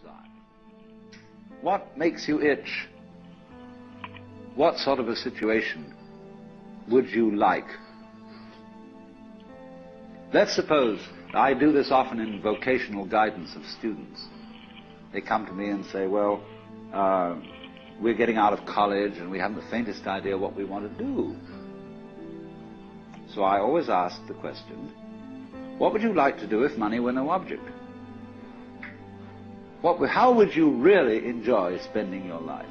desire? What makes you itch? What sort of a situation would you like? Let's suppose, I do this often in vocational guidance of students. They come to me and say, well, we're getting out of college and we haven't the faintest idea what we want to do. So I always ask the question, what would you like to do if money were no object? How would you really enjoy spending your life?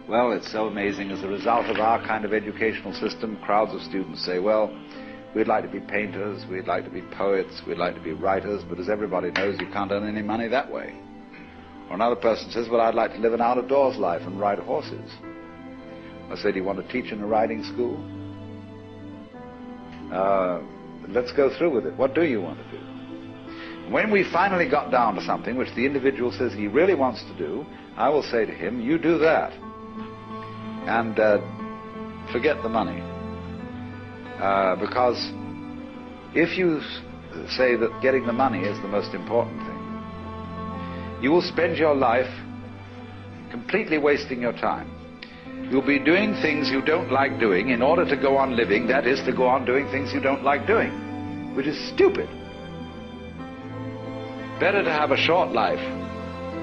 Well, it's so amazing. As a result of our kind of educational system, crowds of students say, well, we'd like to be painters, we'd like to be poets, we'd like to be writers, but as everybody knows, you can't earn any money that way. Or another person says, well, I'd like to live an out-of-doors life and ride horses. I say, do you want to teach in a riding school? Let's go through with it. What do you want to do? When we finally got down to something which the individual says he really wants to do, I will say to him, you do that. And forget the money. Because if you say that getting the money is the most important thing, you will spend your life completely wasting your time. You'll be doing things you don't like doing in order to go on living, that is, to go on doing things you don't like doing, which is stupid. Better to have a short life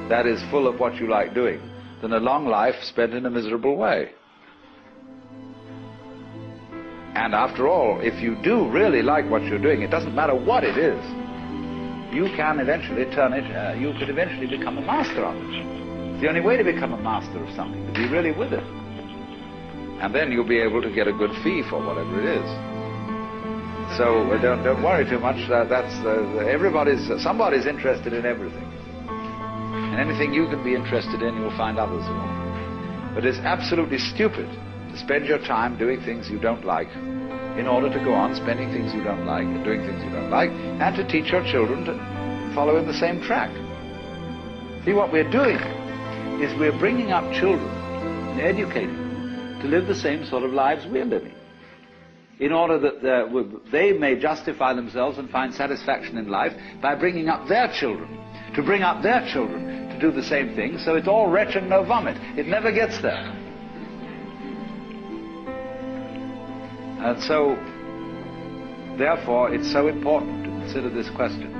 that is full of what you like doing than a long life spent in a miserable way. And after all, if you do really like what you're doing, it doesn't matter what it is, you can eventually turn it, you could eventually become a master of it. It's the only way to become a master of something, to be really with it. And then you'll be able to get a good fee for whatever it is. So don't worry too much. Somebody's interested in everything. And anything you can be interested in, you'll find others will. But it's absolutely stupid to spend your time doing things you don't like in order to go on spending things you don't like and doing things you don't like, and to teach your children to follow in the same track. See, what we're doing is we're bringing up children and educating them to live the same sort of lives we're living, in order that they may justify themselves and find satisfaction in life by bringing up their children, to bring up their children to do the same thing, so it's all wretch and no vomit. It never gets there. And so, therefore, it's so important to consider this question: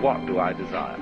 what do I desire?